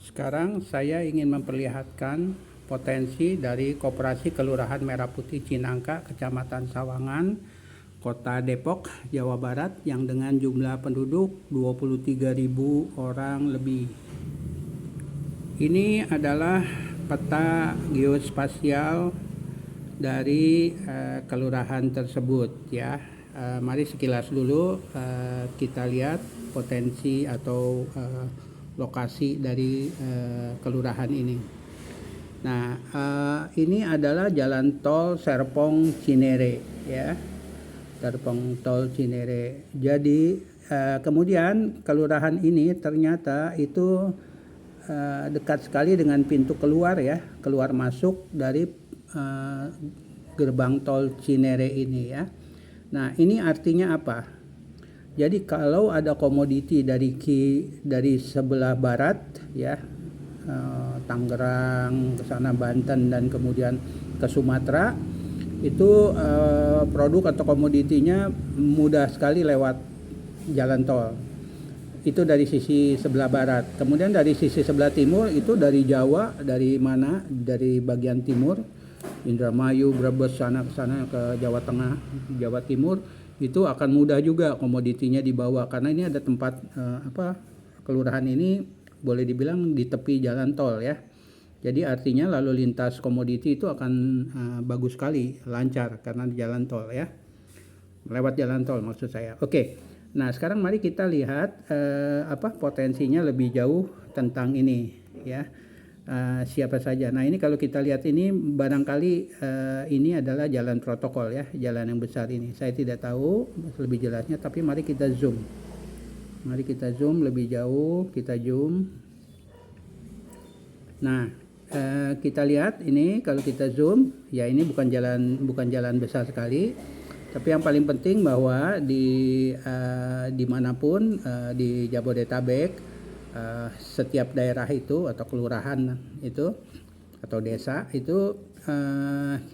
Sekarang saya ingin memperlihatkan potensi dari Koperasi Kelurahan Merah Putih Cinangka, Kecamatan Sawangan, Kota Depok, Jawa Barat yang dengan jumlah penduduk 23.000 orang lebih. Ini adalah peta geospasial dari kelurahan tersebut ya. Mari sekilas dulu kita lihat potensi atau lokasi dari kelurahan ini. Nah, ini adalah jalan tol Serpong Cinere ya. Serpong tol Cinere. Jadi kemudian kelurahan ini ternyata itu dekat sekali dengan pintu keluar ya, keluar masuk dari gerbang tol Cinere ini ya. Nah, ini artinya apa? Jadi kalau ada komoditi dari sebelah barat ya, Tangerang ke sana, Banten, dan kemudian ke Sumatera, itu produk atau komoditinya mudah sekali lewat jalan tol. Itu dari sisi sebelah barat. Kemudian dari sisi sebelah timur itu dari Jawa, dari mana? Dari bagian timur, Indramayu, Brebes, sana ke sana ke Jawa Tengah, Jawa Timur, itu akan mudah juga komoditinya dibawa karena ini ada tempat kelurahan ini boleh dibilang di tepi jalan tol ya. Jadi artinya lalu lintas komoditi itu akan bagus sekali, lancar karena di jalan tol ya. Lewat jalan tol maksud saya. Oke. Nah, sekarang mari kita lihat potensinya lebih jauh tentang ini ya. Siapa saja. Nah, ini kalau kita lihat ini barangkali ini adalah jalan protokol ya, jalan yang besar ini. Saya tidak tahu lebih jelasnya, tapi mari kita zoom. Mari kita zoom lebih jauh, kita zoom. Nah, kita lihat ini kalau kita zoom, ya ini bukan jalan besar sekali. Tapi yang paling penting bahwa dimanapun di Jabodetabek, setiap daerah itu atau kelurahan itu atau desa itu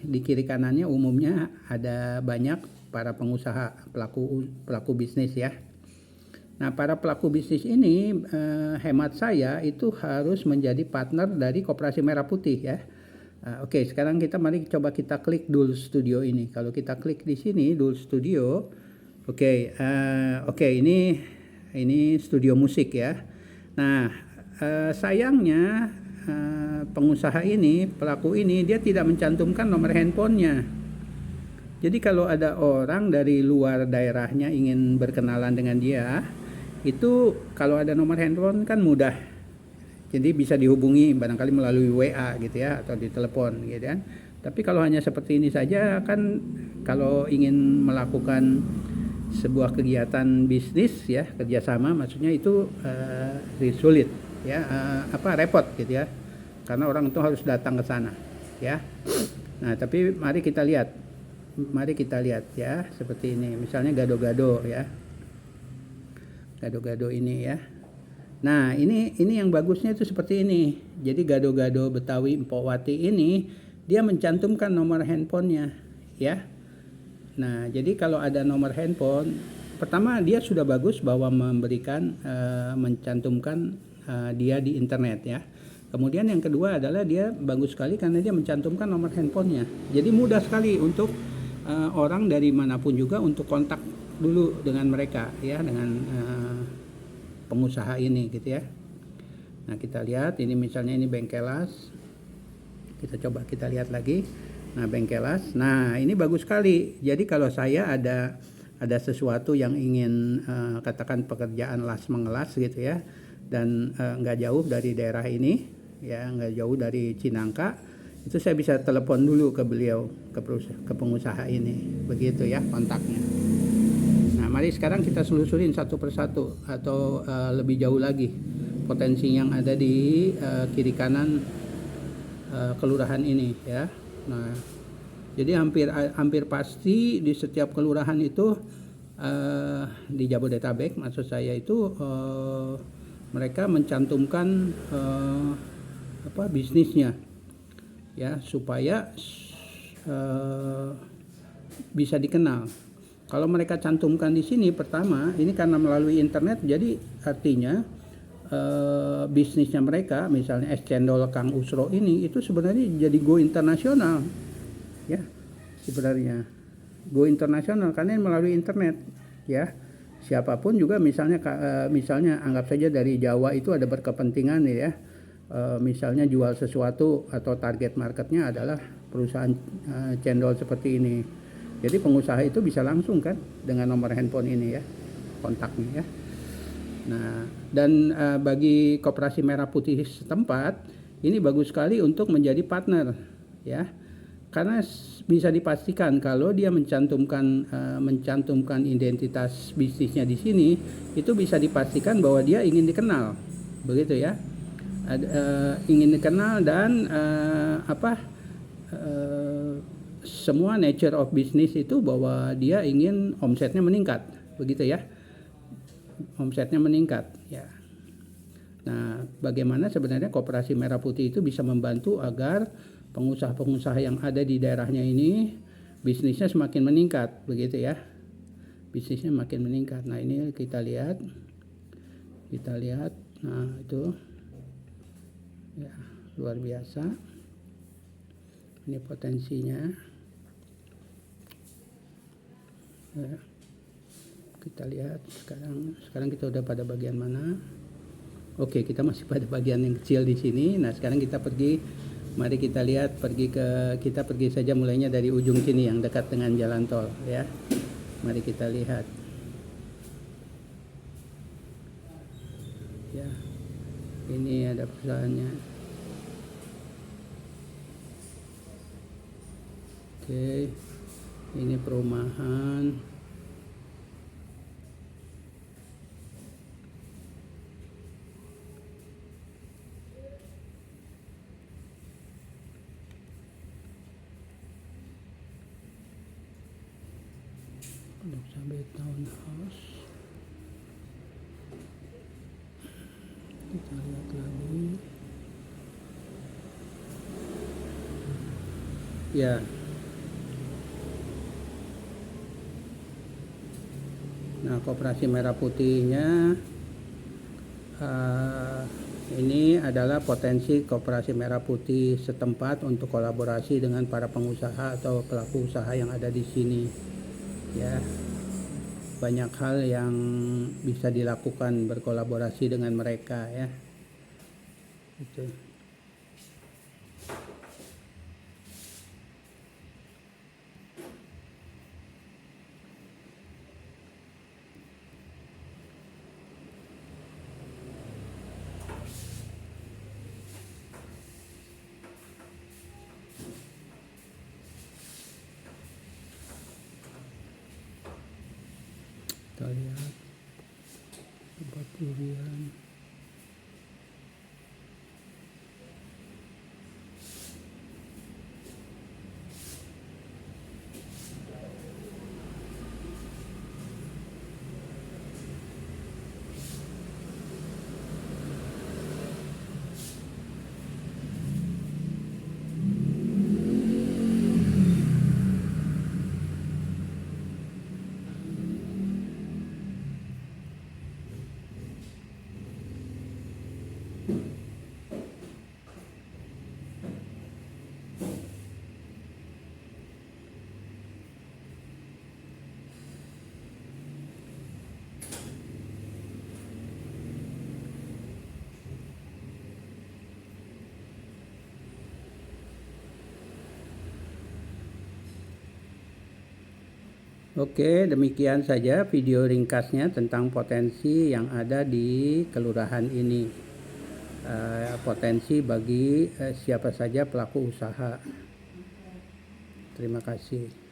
di kiri kanannya umumnya ada banyak para pengusaha pelaku bisnis ya. Nah, para pelaku bisnis ini hemat saya itu harus menjadi partner dari Koperasi Merah Putih ya. Oke, sekarang mari coba kita klik Dul Studio ini. Kalau kita klik di sini Dul Studio, oke, ini studio musik ya. Nah, sayangnya pengusaha ini, pelaku ini dia tidak mencantumkan nomor handphonenya. Jadi kalau ada orang dari luar daerahnya ingin berkenalan dengan dia, itu kalau ada nomor handphone kan mudah. Jadi bisa dihubungi barangkali melalui WA gitu ya, atau di telepon gitu kan. Tapi kalau hanya seperti ini saja kan, kalau ingin melakukan sebuah kegiatan bisnis ya, kerjasama, maksudnya itu sulit ya, repot gitu ya, karena orang itu harus datang ke sana ya. Nah, tapi mari kita lihat ya, seperti ini misalnya gado-gado ya, gado-gado ini ya. Nah, ini yang bagusnya itu seperti ini. Jadi gado-gado Betawi Empowati ini dia mencantumkan nomor handphonenya ya. Nah, jadi kalau ada nomor handphone, pertama dia sudah bagus bahwa mencantumkan dia di internet ya. Kemudian yang kedua adalah dia bagus sekali karena dia mencantumkan nomor handphonenya. Jadi mudah sekali untuk orang dari manapun juga untuk kontak dulu dengan mereka ya, dengan pengusaha ini gitu ya. Nah, kita lihat ini misalnya ini Bengkelas. Kita lihat lagi. Nah, Bengkelas. Nah, ini bagus sekali. Jadi kalau saya ada sesuatu yang ingin katakan pekerjaan las mengelas gitu ya, dan nggak jauh dari daerah ini ya, nggak jauh dari Cinangka, itu saya bisa telepon dulu ke beliau, ke pengusaha ini, begitu ya kontaknya. Nah, mari sekarang kita selusurin satu persatu atau lebih jauh lagi potensi yang ada di kiri kanan kelurahan ini ya. Nah, jadi hampir pasti di setiap kelurahan itu di Jabodetabek maksud saya itu mereka mencantumkan bisnisnya ya, supaya bisa dikenal. Kalau mereka cantumkan di sini, pertama ini karena melalui internet, jadi artinya bisnisnya mereka, misalnya es cendol Kang Usro ini, itu sebenarnya jadi go internasional ya, sebenarnya go internasional karena melalui internet ya. Siapapun juga misalnya anggap saja dari Jawa itu ada berkepentingan ya, misalnya jual sesuatu atau target marketnya adalah perusahaan cendol seperti ini. Jadi pengusaha itu bisa langsung kan dengan nomor handphone ini ya, kontaknya ya. Nah, dan bagi Koperasi Merah Putih setempat ini bagus sekali untuk menjadi partner ya. Karena bisa dipastikan kalau dia mencantumkan identitas bisnisnya di sini, itu bisa dipastikan bahwa dia ingin dikenal, begitu ya. Ingin dikenal dan semua nature of business itu bahwa dia ingin omsetnya meningkat, begitu ya. Omsetnya meningkat ya. Nah, bagaimana sebenarnya Koperasi Merah Putih itu bisa membantu agar pengusaha-pengusaha yang ada di daerahnya ini bisnisnya semakin meningkat, begitu ya. Bisnisnya makin meningkat. Nah, ini kita lihat. Nah, itu ya, luar biasa. Ini potensinya. Ya. Kita lihat sekarang kita udah pada bagian mana? Oke, kita masih pada bagian yang kecil di sini. Nah, sekarang kita mari kita lihat, kita pergi saja mulainya dari ujung sini yang dekat dengan jalan tol ya. Mari kita lihat. Ya. Ini ada perusahaannya. Oke. Ini perumahan. Sampai townhouse. Kita lihat lagi. Ya. Nah, Koperasi Merah Putihnya ini adalah potensi Koperasi Merah Putih setempat untuk kolaborasi dengan para pengusaha atau pelaku usaha yang ada di sini. Ya, banyak hal yang bisa dilakukan berkolaborasi dengan mereka ya. Itu. Kita lihat tempat durian. Oke, demikian saja video ringkasnya tentang potensi yang ada di kelurahan ini. Potensi bagi siapa saja pelaku usaha. Terima kasih.